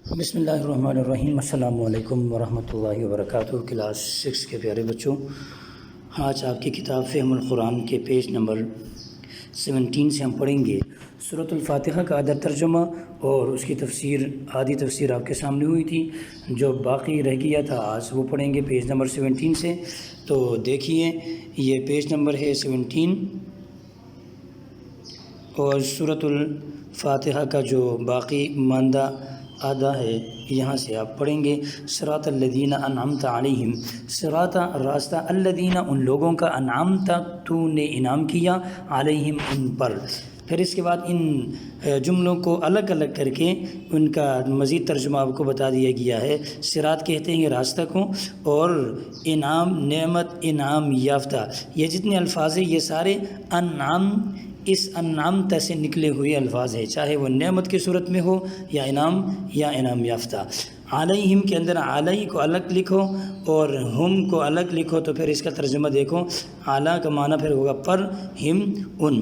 بسم اللہ الرحمن الرحیم۔ السلام علیکم ورحمۃ اللہ وبرکاتہ۔ کلاس 6 کے پیارے بچوں، آج آپ کی کتاب فہم القرآن کے پیج نمبر 17 سے ہم پڑھیں گے سورۃ الفاتحہ کا آدھا ترجمہ اور اس کی تفسیر، آدھی تفسیر آپ کے سامنے ہوئی تھی، جو باقی رہ گیا تھا آج وہ پڑھیں گے پیج نمبر 17 سے۔ تو دیکھیے، یہ پیج نمبر ہے 17 اور سورۃ الفاتحہ کا جو باقی ماندہ آدھا ہے یہاں سے آپ پڑھیں گے۔ صراط الذین انعمت علیہم، صراط راستہ، الذین ان لوگوں کا، انعمت تو نے انعام کیا، علیہم ان پر۔ پھر اس کے بعد ان جملوں کو الگ الگ کر کے ان کا مزید ترجمہ آپ کو بتا دیا گیا ہے۔ صراط کہتے ہیں راستہ کو، اور انعام نعمت، انعام یافتہ، یہ جتنے الفاظ ہیں یہ سارے انعام، اس انعامت سے نکلے ہوئے الفاظ ہیں، چاہے وہ نعمت کی صورت میں ہو یا انعام یافتہ۔ علیہم کے اندر علی کو الگ لکھو اور ہم کو الگ لکھو، تو پھر اس کا ترجمہ دیکھو۔ اعلیٰ کا معنی پھر ہوگا پر، ہم ان،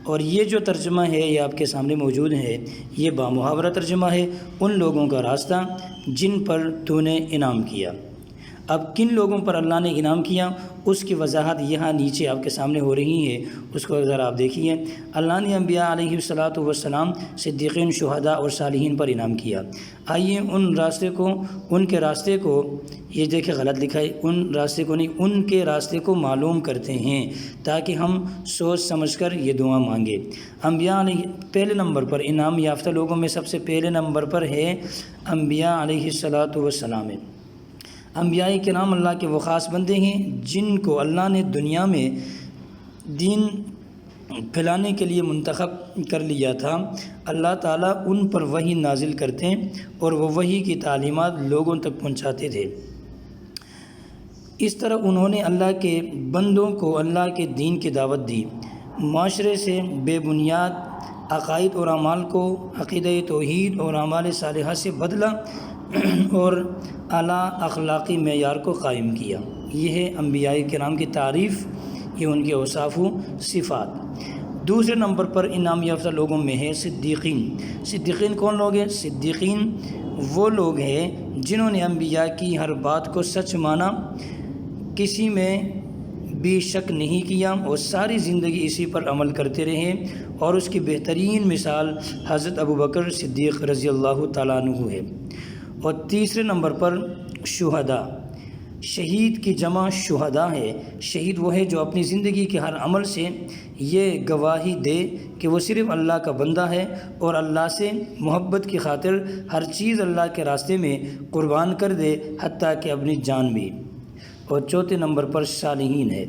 اور یہ جو ترجمہ ہے یہ آپ کے سامنے موجود ہے، یہ بامحاورہ ترجمہ ہے۔ ان لوگوں کا راستہ جن پر تو نے انعام کیا۔ اب کن لوگوں پر اللہ نے انعام کیا اس کی وضاحت یہاں نیچے آپ کے سامنے ہو رہی ہے، اس کو ذرا آپ دیکھیے۔ اللہ نے انبیاء علیہ الصلاۃ والسلام، صدیقین، شہداء اور صالحین پر انعام کیا۔ آئیے ان کے راستے کو، یہ دیکھیں غلط لکھا ہے، ان راستے کو نہیں، ان کے راستے کو معلوم کرتے ہیں تاکہ ہم سوچ سمجھ کر یہ دعا مانگے۔ انبیاء علیہ پہلے نمبر پر، انعام یافتہ لوگوں میں سب سے پہلے نمبر پر ہے انبیاء علیہ الصلاۃ والسلام۔ انبیاء کرام اللہ کے وہ خاص بندے ہیں جن کو اللہ نے دنیا میں دین پھیلانے کے لیے منتخب کر لیا تھا۔ اللہ تعالیٰ ان پر وحی نازل کرتے اور وہ وحی کی تعلیمات لوگوں تک پہنچاتے تھے۔ اس طرح انہوں نے اللہ کے بندوں کو اللہ کے دین کی دعوت دی، معاشرے سے بے بنیاد عقائد اور اعمال کو عقیدہ توحید اور اعمال صالحہ سے بدلا اور اعلیٰ اخلاقی معیار کو قائم کیا۔ یہ ہے انبیاء کرام کی تعریف، یہ ان کے اوصاف و صفات۔ دوسرے نمبر پر انعام یافتہ لوگوں میں ہے صدیقین۔ صدیقین کون لوگ ہیں؟ صدیقین وہ لوگ ہیں جنہوں نے انبیاء کی ہر بات کو سچ مانا، کسی میں بھی شک نہیں کیا اور ساری زندگی اسی پر عمل کرتے رہے، اور اس کی بہترین مثال حضرت ابوبکر صدیق رضی اللہ تعالیٰ عنہ ہے۔ اور تیسرے نمبر پر شہداء۔ شہید کی جمع شہداء ہے۔ شہید وہ ہے جو اپنی زندگی کے ہر عمل سے یہ گواہی دے کہ وہ صرف اللہ کا بندہ ہے اور اللہ سے محبت کی خاطر ہر چیز اللہ کے راستے میں قربان کر دے، حتیٰ کہ اپنی جان بھی۔ اور چوتھے نمبر پر صالحین ہے۔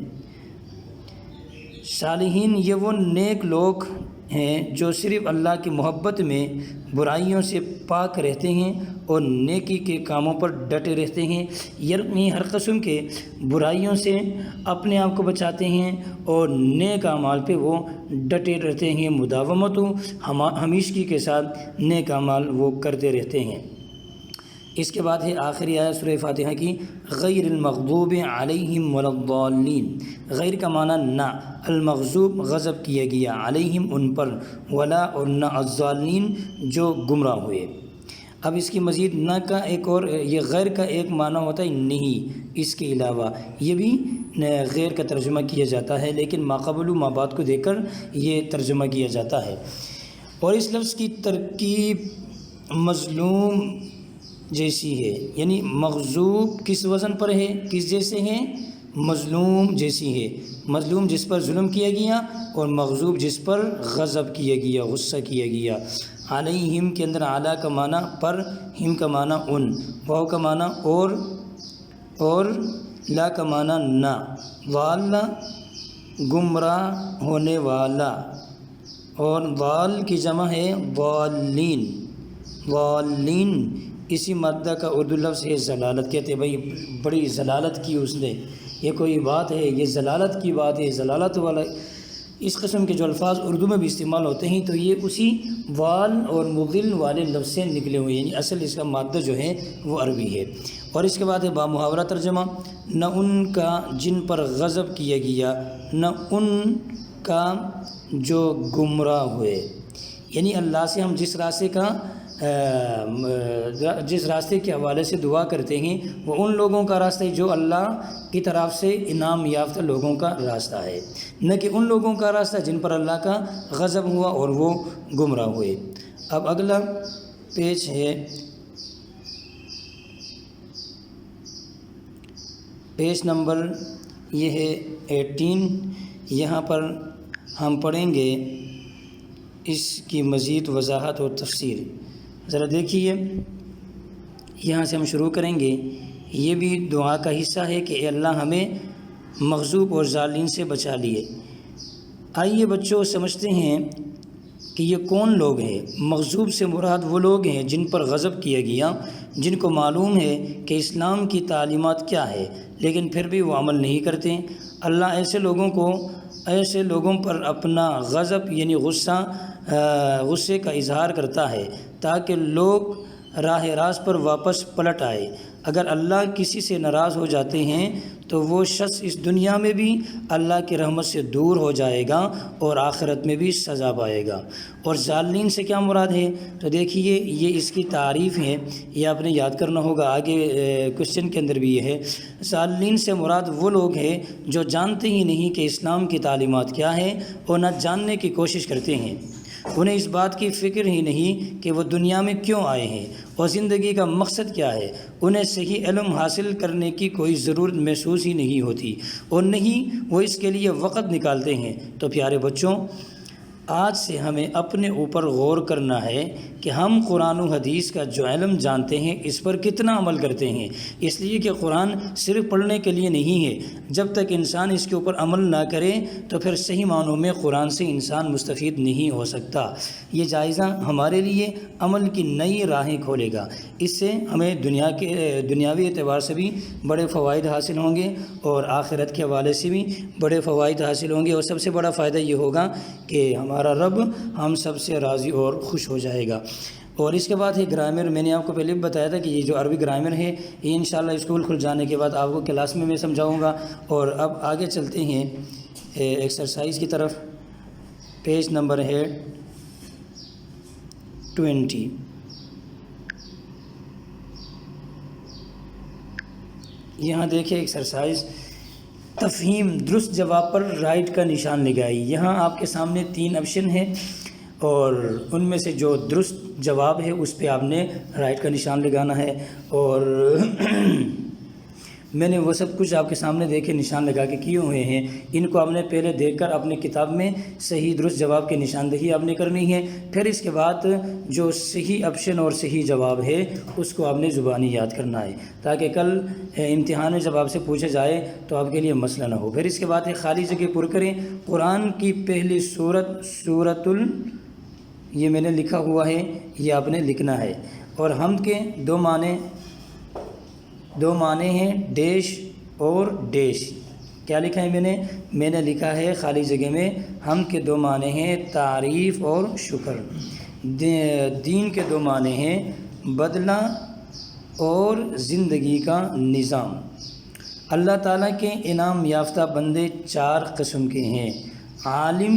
صالحین یہ وہ نیک لوگ ہیں جو صرف اللہ کی محبت میں برائیوں سے پاک رہتے ہیں اور نیکی کے کاموں پر ڈٹے رہتے ہیں، یعنی ہر قسم کے برائیوں سے اپنے آپ کو بچاتے ہیں اور نیک اعمال پہ وہ ڈٹے رہتے ہیں، مداومت و ہمیشگی کے ساتھ نیک اعمال وہ کرتے رہتے ہیں۔ اس کے بعد ہے آخری آیت سورہ فاتحہ کی، غیر المغضوب علیہم ولا الضالین۔ غیر کا معنی نہ، المغضوب غضب کیا گیا، علیہم ان پر، ولا اور نہ، الضالین جو گمراہ ہوئے۔ اب اس کی مزید نہ کا ایک اور، یہ غیر کا ایک معنی ہوتا ہے نہیں، اس کے علاوہ یہ بھی غیر کا ترجمہ کیا جاتا ہے، لیکن ما قبل و ما بعد کو دیکھ کر یہ ترجمہ کیا جاتا ہے۔ اور اس لفظ کی ترکیب مظلوم جیسی ہے، یعنی مغضوب کس وزن پر ہے، کس جیسے ہے؟ مظلوم جیسی ہے۔ مظلوم جس پر ظلم کیا گیا، اور مغضوب جس پر غضب کیا گیا، غصہ کیا گیا۔ علیہم کے اندر اعلیٰ کا معنی پر، ہم کا معنی ان، واو کا معنی اور لا کا معنی نہ، والا گمراہ ہونے والا، اور وال کی جمع ہے والین۔ والین اسی مادہ کا اردو لفظ ہے ضلالت، کہتے ہیں بھائی بڑی ضلالت کی اس نے، یہ کوئی بات ہے، یہ ضلالت کی بات ہے، ضلالت والا، اس قسم کے جو الفاظ اردو میں بھی استعمال ہوتے ہیں تو یہ اسی وال اور مضل والے لفظ سے نکلے ہوئے ہیں، یعنی اصل اس کا مادہ جو ہے وہ عربی ہے۔ اور اس کے بعد ہے بامحاورہ ترجمہ، نہ ان کا جن پر غضب کیا گیا، نہ ان کا جو گمراہ ہوئے، یعنی اللہ سے ہم جس راستے کا جس راستے کے حوالے سے دعا کرتے ہیں وہ ان لوگوں کا راستہ ہے جو اللہ کی طرف سے انعام یافتہ لوگوں کا راستہ ہے، نہ کہ ان لوگوں کا راستہ جن پر اللہ کا غضب ہوا اور وہ گمراہ ہوئے۔ اب اگلا پیج ہے پیج نمبر یہ ہے 18۔ یہاں پر ہم پڑھیں گے اس کی مزید وضاحت اور تفسیر۔ ذرا دیکھیے، یہاں سے ہم شروع کریں گے۔ یہ بھی دعا کا حصہ ہے کہ اے اللہ ہمیں مغضوب اور ظالمین سے بچا لیے۔ آئیے بچوں سمجھتے ہیں کہ یہ کون لوگ ہیں۔ مغضوب سے مراد وہ لوگ ہیں جن پر غضب کیا گیا، جن کو معلوم ہے کہ اسلام کی تعلیمات کیا ہے لیکن پھر بھی وہ عمل نہیں کرتے۔ اللہ ایسے لوگوں پر اپنا غضب یعنی غصے کا اظہار کرتا ہے تاکہ لوگ راہ راست پر واپس پلٹ آئے۔ اگر اللہ کسی سے ناراض ہو جاتے ہیں تو وہ شخص اس دنیا میں بھی اللہ کی رحمت سے دور ہو جائے گا اور آخرت میں بھی سزا پائے گا۔ اور ظالمین سے کیا مراد ہے؟ تو دیکھیے یہ اس کی تعریف ہے، یہ آپ نے یاد کرنا ہوگا، آگے کوشچن کے اندر بھی یہ ہے۔ ظالمین سے مراد وہ لوگ ہیں جو جانتے ہی نہیں کہ اسلام کی تعلیمات کیا ہے اور نہ جاننے کی کوشش کرتے ہیں۔ انہیں اس بات کی فکر ہی نہیں کہ وہ دنیا میں کیوں آئے ہیں اور زندگی کا مقصد کیا ہے۔ انہیں صحیح علم حاصل کرنے کی کوئی ضرورت محسوس ہی نہیں ہوتی اور نہیں وہ اس کے لیے وقت نکالتے ہیں۔ تو پیارے بچوں، آج سے ہمیں اپنے اوپر غور کرنا ہے کہ ہم قرآن و حدیث کا جو علم جانتے ہیں اس پر کتنا عمل کرتے ہیں، اس لیے کہ قرآن صرف پڑھنے کے لیے نہیں ہے۔ جب تک انسان اس کے اوپر عمل نہ کرے تو پھر صحیح معنوں میں قرآن سے انسان مستفید نہیں ہو سکتا۔ یہ جائزہ ہمارے لیے عمل کی نئی راہیں کھولے گا۔ اس سے ہمیں دنیاوی اعتبار سے بھی بڑے فوائد حاصل ہوں گے اور آخرت کے حوالے سے بھی بڑے فوائد حاصل ہوں گے، اور سب سے بڑا فائدہ یہ ہوگا کہ ہمارا رب ہم سب سے راضی اور خوش ہو جائے گا۔ اور اس کے بعد ہے گرامر۔ میں نے آپ کو پہلے بھی بتایا تھا کہ یہ جو عربی گرامر ہے یہ انشاءاللہ اسکول کھل جانے کے بعد آپ کو کلاس میں سمجھاؤں گا۔ اور اب آگے چلتے ہیں ایکسرسائز کی طرف۔ پیج نمبر ہے 20۔ یہاں دیکھیں ایکسرسائز، تفہیم، درست جواب پر رائٹ کا نشان لگائی۔ یہاں آپ کے سامنے 3 آپشن ہیں اور ان میں سے جو درست جواب ہے اس پہ آپ نے رائٹ کا نشان لگانا ہے، اور میں نے وہ سب کچھ آپ کے سامنے دیکھے نشان لگا کے کیے ہوئے ہیں۔ ان کو آپ نے پہلے دیکھ کر اپنی کتاب میں صحیح درست جواب کی نشاندہی آپ نے کرنی ہے، پھر اس کے بعد جو صحیح آپشن اور صحیح جواب ہے اس کو آپ نے زبانی یاد کرنا ہے تاکہ کل امتحان میں جب آپ سے پوچھا جائے تو آپ کے لیے مسئلہ نہ ہو۔ پھر اس کے بعد ایک خالی جگہ پر کریں۔ قرآن کی پہلی سورۃ یہ میں نے لکھا ہوا ہے، یہ آپ نے لکھنا ہے۔ اور حمد کے دو معنی ہیں ڈیش اور ڈیش۔ کیا لکھا ہے میں نے لکھا ہے خالی جگہ میں حمد کے 2 معنی ہیں تعریف اور شکر۔ دین کے 2 معنی ہیں بدلہ اور زندگی کا نظام۔ اللہ تعالیٰ کے انعام یافتہ بندے 4 قسم کے ہیں۔ عالم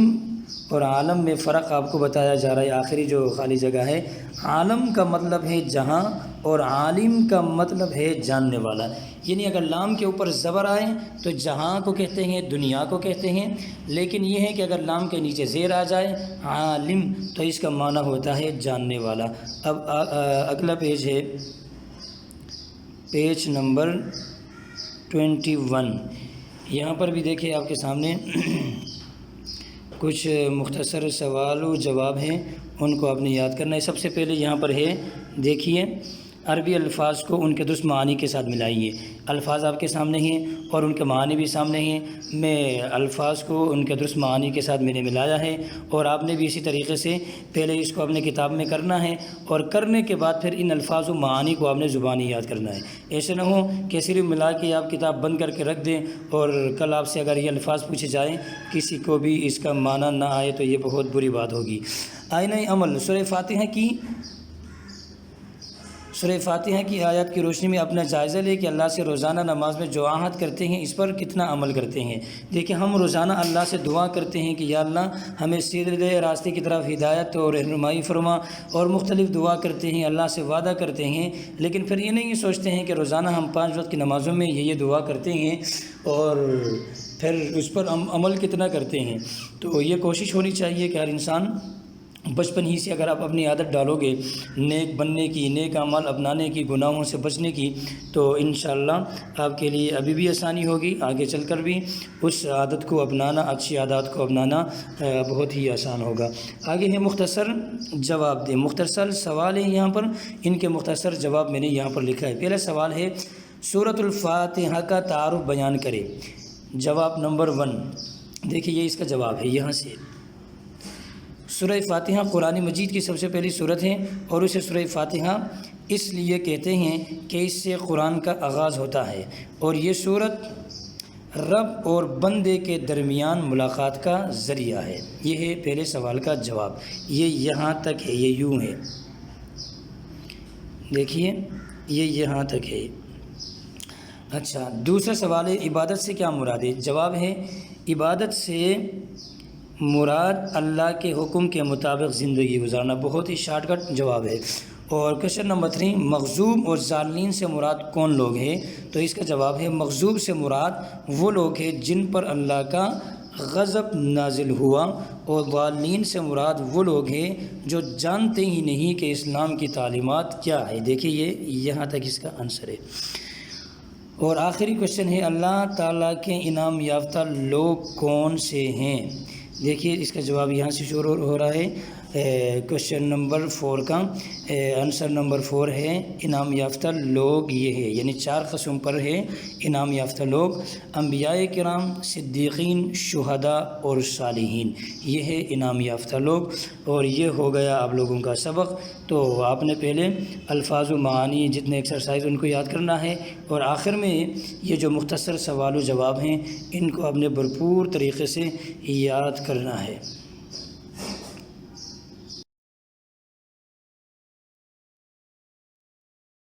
اور عالم میں فرق آپ کو بتایا جا رہا ہے۔ آخری جو خالی جگہ ہے، عالم کا مطلب ہے جہاں اور عالم کا مطلب ہے جاننے والا، یعنی اگر لام کے اوپر زبر آئے تو جہاں کو کہتے ہیں، دنیا کو کہتے ہیں، لیکن یہ ہے کہ اگر لام کے نیچے زیر آ جائے عالم تو اس کا معنی ہوتا ہے جاننے والا۔ اب اگلا پیج ہے پیج نمبر 21۔ یہاں پر بھی دیکھیں آپ کے سامنے کچھ مختصر سوال و جواب ہیں، ان کو آپ نے یاد کرنا ہے۔ سب سے پہلے یہاں پر ہے دیکھیے، عربی الفاظ کو ان کے درست معانی کے ساتھ ملائیے۔ الفاظ آپ کے سامنے ہیں اور ان کے معانی بھی سامنے ہیں۔ میں الفاظ کو ان کے درست معانی کے ساتھ میں نے ملایا ہے، اور آپ نے بھی اسی طریقے سے پہلے اس کو اپنے کتاب میں کرنا ہے، اور کرنے کے بعد پھر ان الفاظ و معانی کو آپ نے زبانی یاد کرنا ہے۔ ایسے نہ ہو کہ صرف ملا کے آپ کتاب بند کر کے رکھ دیں اور کل آپ سے اگر یہ الفاظ پوچھے جائیں کسی کو بھی اس کا معنی نہ آئے تو یہ بہت بری بات ہوگی۔ آئینہ عمل، سورہ سورہ فاتحہ کی آیات کی روشنی میں اپنا جائزہ لے کہ اللہ سے روزانہ نماز میں جو عہد کرتے ہیں اس پر کتنا عمل کرتے ہیں۔ دیکھیں ہم روزانہ اللہ سے دعا کرتے ہیں کہ یا اللہ ہمیں سیدھے راستے کی طرف ہدایت اور رہنمائی فرما، اور مختلف دعا کرتے ہیں، اللہ سے وعدہ کرتے ہیں، لیکن پھر یہ نہیں سوچتے ہیں کہ روزانہ ہم 5 وقت کی نمازوں میں یہ دعا کرتے ہیں اور پھر اس پر عمل کتنا کرتے ہیں۔ تو یہ کوشش ہونی چاہیے کہ ہر انسان بچپن ہی سے اگر آپ اپنی عادت ڈالو گے نیک بننے کی، نیک اعمال اپنانے کی، گناہوں سے بچنے کی، تو انشاءاللہ آپ کے لیے ابھی بھی آسانی ہوگی، آگے چل کر بھی اس عادت کو اپنانا، اچھی عادات کو اپنانا بہت ہی آسان ہوگا۔ آگے ہے مختصر جواب دیں، مختصر سوال ہے یہاں پر، ان کے مختصر جواب میں نے یہاں پر لکھا ہے۔ پہلا سوال ہے سورۃ الفاتحہ کا تعارف بیان کرے۔ جواب نمبر 1، دیکھیے یہ اس کا جواب ہے یہاں سے۔ سورہ فاتحہ قرآن مجید کی سب سے پہلی سورت ہے، اور اسے سورہ فاتحہ اس لیے کہتے ہیں کہ اس سے قرآن کا آغاز ہوتا ہے، اور یہ سورت رب اور بندے کے درمیان ملاقات کا ذریعہ ہے۔ یہ ہے پہلے سوال کا جواب، یہ یہاں تک ہے، یہ یوں ہے، دیکھیے یہ یہاں تک ہے۔ اچھا، دوسرا سوال ہے عبادت سے کیا مراد ہے؟ جواب ہے عبادت سے مراد اللہ کے حکم کے مطابق زندگی گزارنا۔ بہت ہی شارٹ کٹ جواب ہے۔ اور کوشچن نمبر 3، مغضوب اور ظالمین سے مراد کون لوگ ہیں؟ تو اس کا جواب ہے مغضوب سے مراد وہ لوگ ہیں جن پر اللہ کا غضب نازل ہوا، اور ضالین سے مراد وہ لوگ ہیں جو جانتے ہی نہیں کہ اسلام کی تعلیمات کیا ہے۔ دیکھیے یہ یہاں تک اس کا آنسر ہے۔ اور آخری کوشچن ہے اللہ تعالیٰ کے انعام یافتہ لوگ کون سے ہیں؟ دیکھیے اس کا جواب یہاں سے شروع ہو رہا ہے۔ کوشچن نمبر 4 کا آنسر نمبر 4 ہے انعام یافتہ لوگ یہ ہے، یعنی 4 قسم پر ہے انعام یافتہ لوگ: انبیاء کرام، صدیقین، شہداء اور صالحین، یہ ہے انعام یافتہ لوگ۔ اور یہ ہو گیا آپ لوگوں کا سبق۔ تو آپ نے پہلے الفاظ و معانی جتنے ایکسرسائز ان کو یاد کرنا ہے، اور آخر میں یہ جو مختصر سوال و جواب ہیں ان کو آپ نے بھرپور طریقے سے یاد کرنا ہے۔